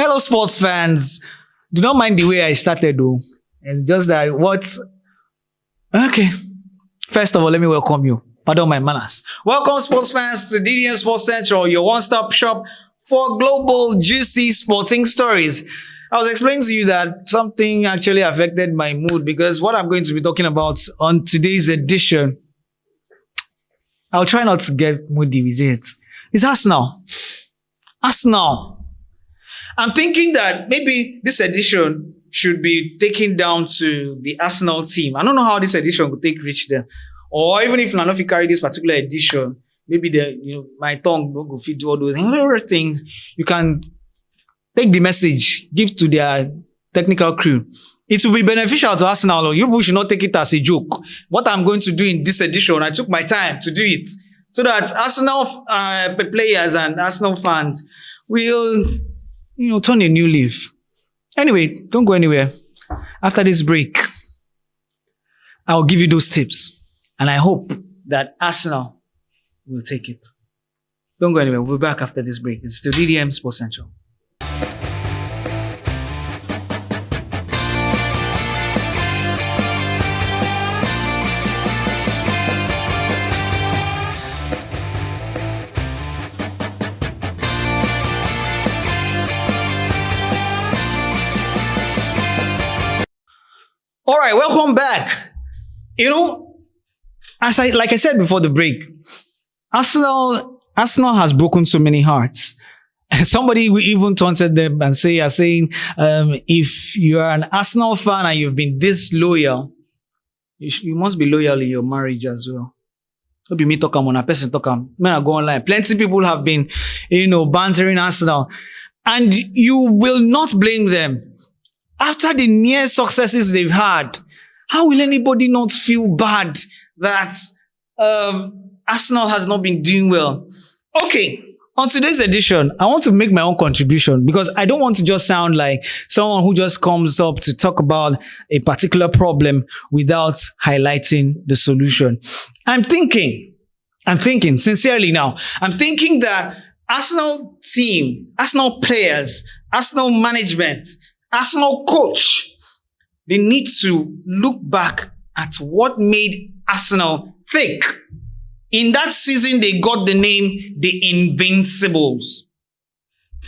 Hello, sports fans. Do not mind the way I started, though. It's just that what? Okay. First of all, let me welcome you. Pardon my manners. Welcome, sports fans, to DDM Sports Central, your one-stop shop for global, juicy sporting stories. I was explaining to you that something actually affected my mood because what I'm going to be talking about on today's edition, I'll try not to get moody with it. It's Arsenal. Arsenal. I'm thinking that maybe this edition should be taken down to the Arsenal team. I don't know how this edition will reach them. Or even if none of you carry this particular edition, maybe my tongue will go feed all those other things. You can take the message, give to their technical crew. It will be beneficial to Arsenal. You should not take it as a joke. What I'm going to do in this edition, I took my time to do it so that Arsenal players and Arsenal fans will, turn a new leaf. Anyway, don't go anywhere. After this break, I'll give you those tips. And I hope that Arsenal will take it. Don't go anywhere. We'll be back after this break. It's still DDM Sports Central. All right, welcome back. Like I said before the break, Arsenal has broken so many hearts. Somebody will even taunted them and saying, if you are an Arsenal fan and you've been this loyal, you must be loyal in your marriage as well. Don't be me talking on a person talking. Men are going online. Plenty of people have been, bantering Arsenal, and you will not blame them. After the near successes they've had, how will anybody not feel bad that Arsenal has not been doing well? Okay, on today's edition, I want to make my own contribution because I don't want to just sound like someone who just comes up to talk about a particular problem without highlighting the solution. I'm thinking sincerely now, I'm thinking that Arsenal team, Arsenal players, Arsenal management, Arsenal coach, they need to look back at what made Arsenal thick. In that season, they got the name the Invincibles.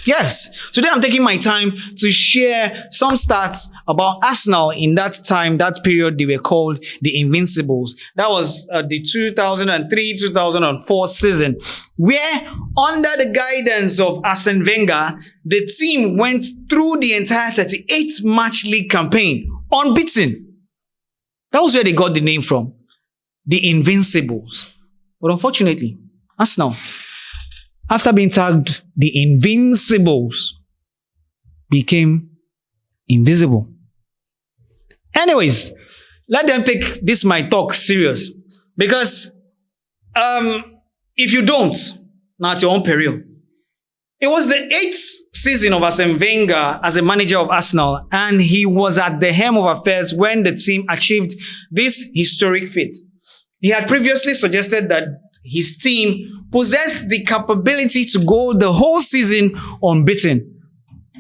Yes, today I'm taking my time to share some stats about Arsenal in that time, that period they were called the Invincibles. That was the 2003-2004 season, where under the guidance of Arsene Wenger, the team went through the entire 38-match league campaign unbeaten. That was where they got the name from, the Invincibles. But unfortunately, Arsenal, after being tagged the Invincibles, became invisible. Anyways, let them take this my talk serious. Because if you don't, now at your own peril. It was the 8th season of Arsene Wenger as a manager of Arsenal, and he was at the helm of affairs when the team achieved this historic feat. He had previously suggested that his team possessed the capability to go the whole season unbeaten.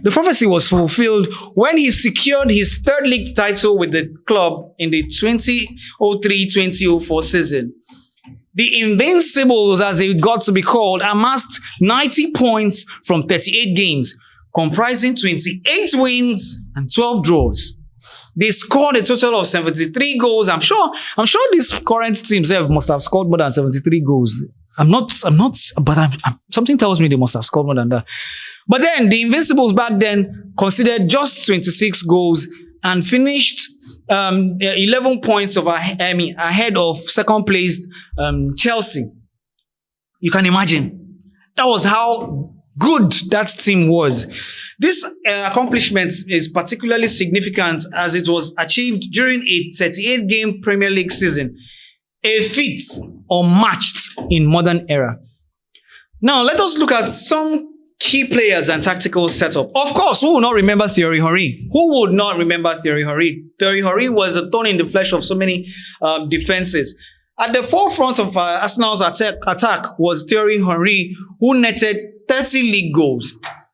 The prophecy was fulfilled when he secured his third league title with the club in the 2003-2004 season. The Invincibles, as they got to be called, amassed 90 points from 38 games, comprising 28 wins and 12 draws. They scored a total of 73 goals. I'm sure this current team must have scored more than 73 goals. Something tells me they must have scored more than that. But then the Invincibles back then considered just 26 goals and finished 11 points ahead of second placed Chelsea. You can imagine. That was how good that team was. This accomplishment is particularly significant as it was achieved during a 38-game Premier League season, a feat unmatched in modern era. Now, let us look at some key players and tactical setup. Of course, who will not remember Thierry Henry? Who would not remember Thierry Henry? Thierry Henry was a thorn in the flesh of so many defenses. At the forefront of Arsenal's attack was Thierry Henry, who netted 30 league goals.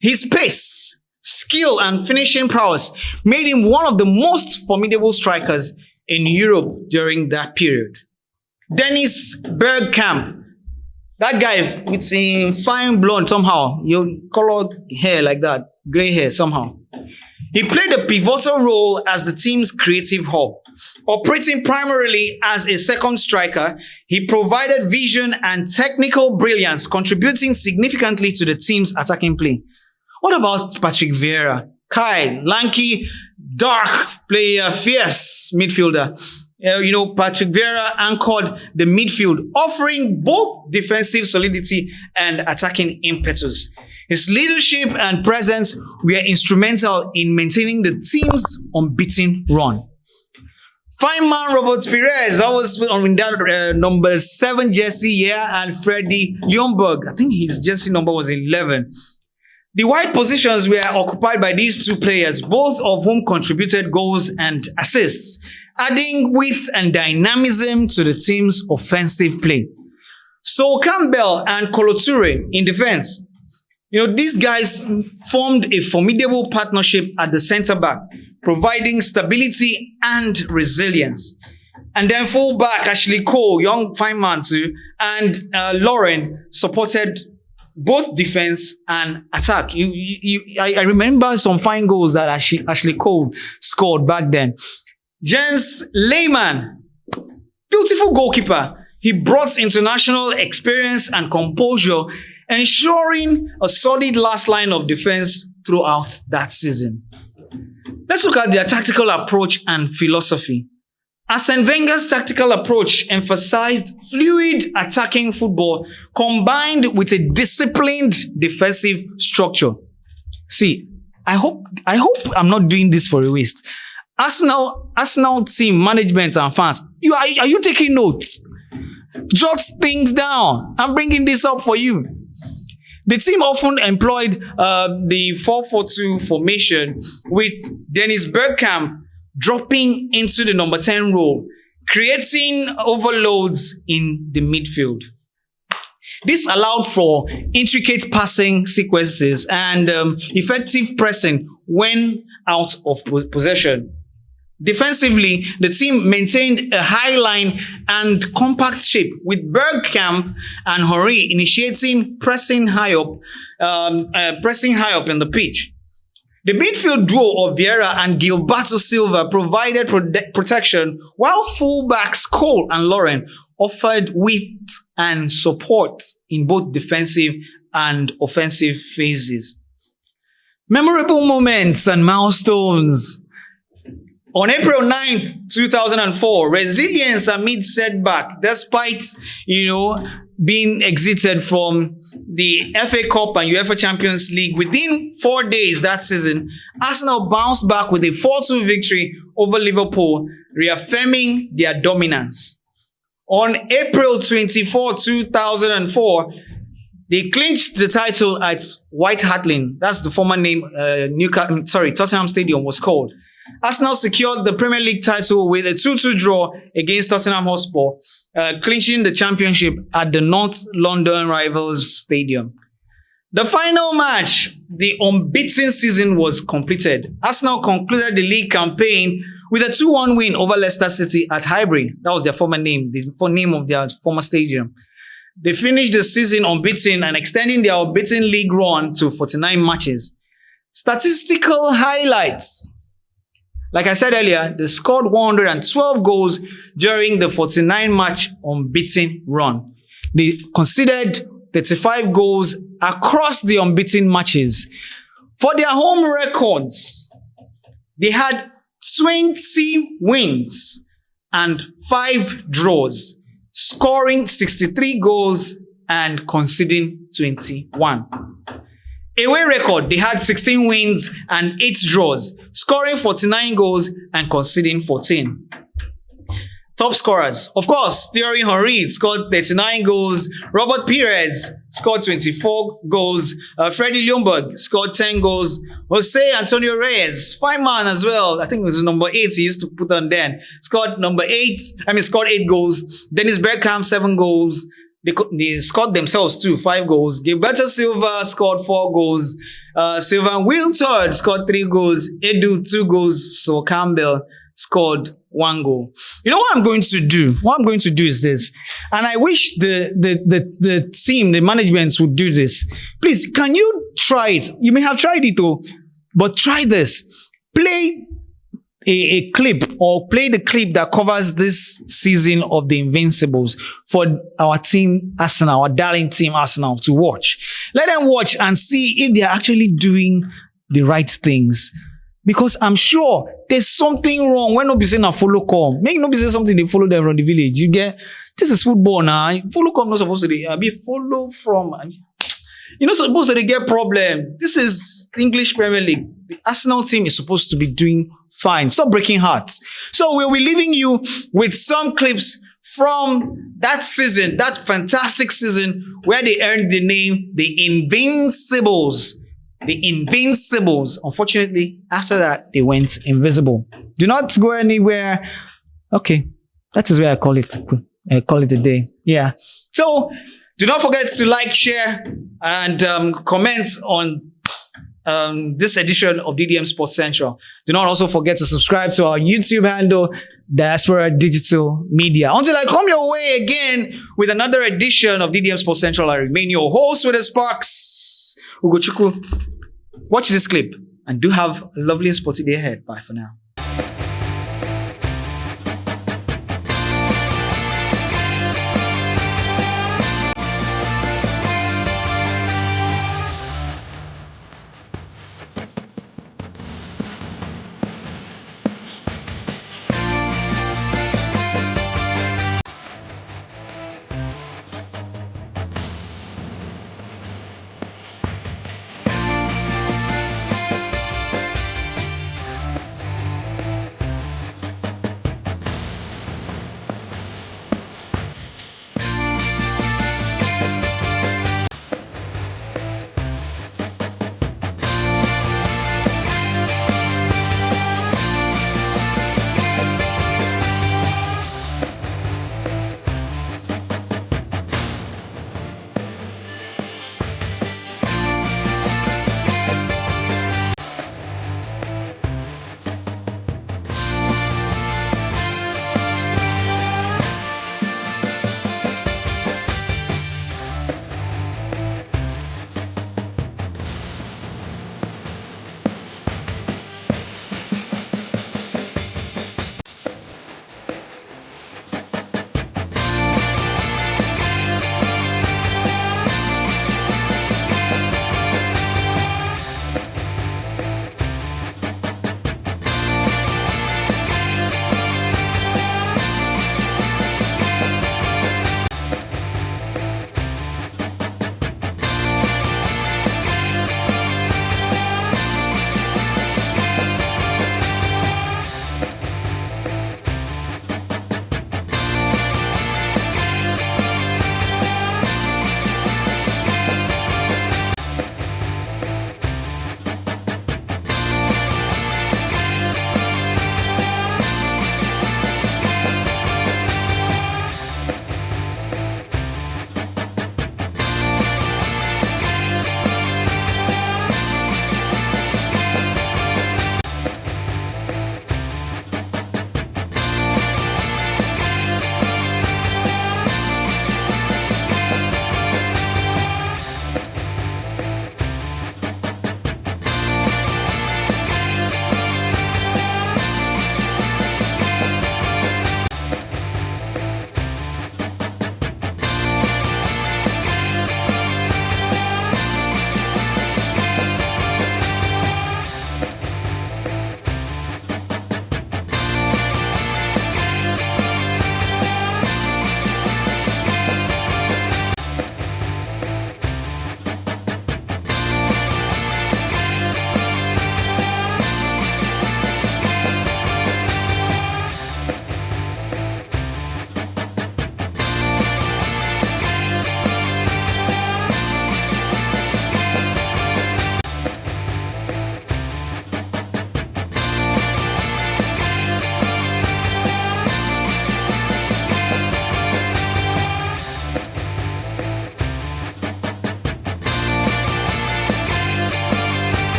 His pace skill and finishing prowess made him one of the most formidable strikers in Europe during that period. Dennis Bergkamp, that guy with him fine blonde somehow, your colored hair like that, gray hair somehow. He played a pivotal role as the team's creative hub. Operating primarily as a second striker, he provided vision and technical brilliance, contributing significantly to the team's attacking play. What about Patrick Vieira? Lanky, dark player, fierce midfielder. Patrick Vieira anchored the midfield, offering both defensive solidity and attacking impetus. His leadership and presence were instrumental in maintaining the team's unbeaten run. Fine man Robert Pires, always on that number 7 jersey, and Freddie Ljungberg. I think his jersey number was 11. The wide positions were occupied by these two players, both of whom contributed goals and assists, adding width and dynamism to the team's offensive play. Sol Campbell and Kolo Toure in defense. These guys formed a formidable partnership at the centre-back, providing stability and resilience. And then full-back Ashley Cole, young fine man too, and Lauren supported both defense and attack. I remember some fine goals that Ashley Cole scored back then. Jens Lehmann, beautiful goalkeeper. He brought international experience and composure, ensuring a solid last line of defense throughout that season. Let's look at their tactical approach and philosophy. Arsene Wenger's tactical approach emphasized fluid attacking football combined with a disciplined defensive structure. See, I hope I'm not doing this for a waste. Arsenal team management and fans, are you taking notes? Jot things down. I'm bringing this up for you. The team often employed the 4-4-2 formation with Dennis Bergkamp dropping into the number 10 role, creating overloads in the midfield. This allowed for intricate passing sequences and effective pressing when out of possession. Defensively, the team maintained a high line and compact shape, with Bergkamp and Henry initiating pressing high up in the pitch. The midfield duo of Vieira and Gilberto Silva provided protection, while fullbacks Cole and Lauren offered width and support in both defensive and offensive phases. Memorable moments and milestones. On April 9th, 2004, resilience amid setback, despite, being exited from the FA Cup and UEFA Champions League within 4 days that season, Arsenal bounced back with a 4-2 victory over Liverpool, reaffirming their dominance. On April 24, 2004, they clinched the title at White Hart Lane. That's the former name Tottenham Stadium was called. Arsenal secured the Premier League title with a 2-2 draw against Tottenham Hotspur, clinching the championship at the North London Rivals Stadium. The final match, the unbeaten season was completed. Arsenal concluded the league campaign with a 2-1 win over Leicester City at Highbury. That was their former name, the name of their former stadium. They finished the season unbeaten and extending their unbeaten league run to 49 matches. Statistical highlights. Like I said earlier, they scored 112 goals during the 49-match unbeaten run. They conceded 35 goals across the unbeaten matches. For their home records, they had 20 wins and 5 draws, scoring 63 goals and conceding 21. Away record, they had 16 wins and 8 draws, scoring 49 goals and conceding 14. Top scorers. Of course, Thierry Henry scored 39 goals. Robert Pires scored 24 goals. Freddie Ljungberg scored 10 goals. Jose Antonio Reyes, fine man as well. I think it was number 8 he used to put on then. Scored 8 goals. Dennis Bergkamp, 7 goals. They scored themselves too, 5 goals. Gilberto Silva scored 4 goals. Sylvan Wiltord scored 3 goals. Edu 2 goals. So Campbell scored 1 goal. You know what I'm going to do? What I'm going to do is this, and I wish the team, the management would do this. Please, can you try it? You may have tried it though, but try this. Play a clip, or play the clip that covers this season of the Invincibles for our team Arsenal, our darling team Arsenal, to watch. Let them watch and see if they're actually doing the right things. Because I'm sure there's something wrong when nobody saying a follow come. Make nobody say something they follow them from the village. You get, this is football now. Follow come not supposed to be follow from. You're not supposed to get problem. This is English Premier League. The Arsenal team is supposed to be doing fine. Stop breaking hearts. So we'll be leaving you with some clips from that season, that fantastic season where they earned the name the Invincibles. The Invincibles. Unfortunately, after that, they went invisible. Do not go anywhere. Okay, that is where I call it a day. Yeah. So do not forget to like, share, and comment on this edition of DDM Sports Central. Do not also forget to subscribe to our YouTube handle, Diaspora Digital Media. Until I come your way again with another edition of DDM Sports Central, I remain your host with the Sparks, Ugochukwu. Watch this clip and do have a lovely and sporty day ahead. Bye for now.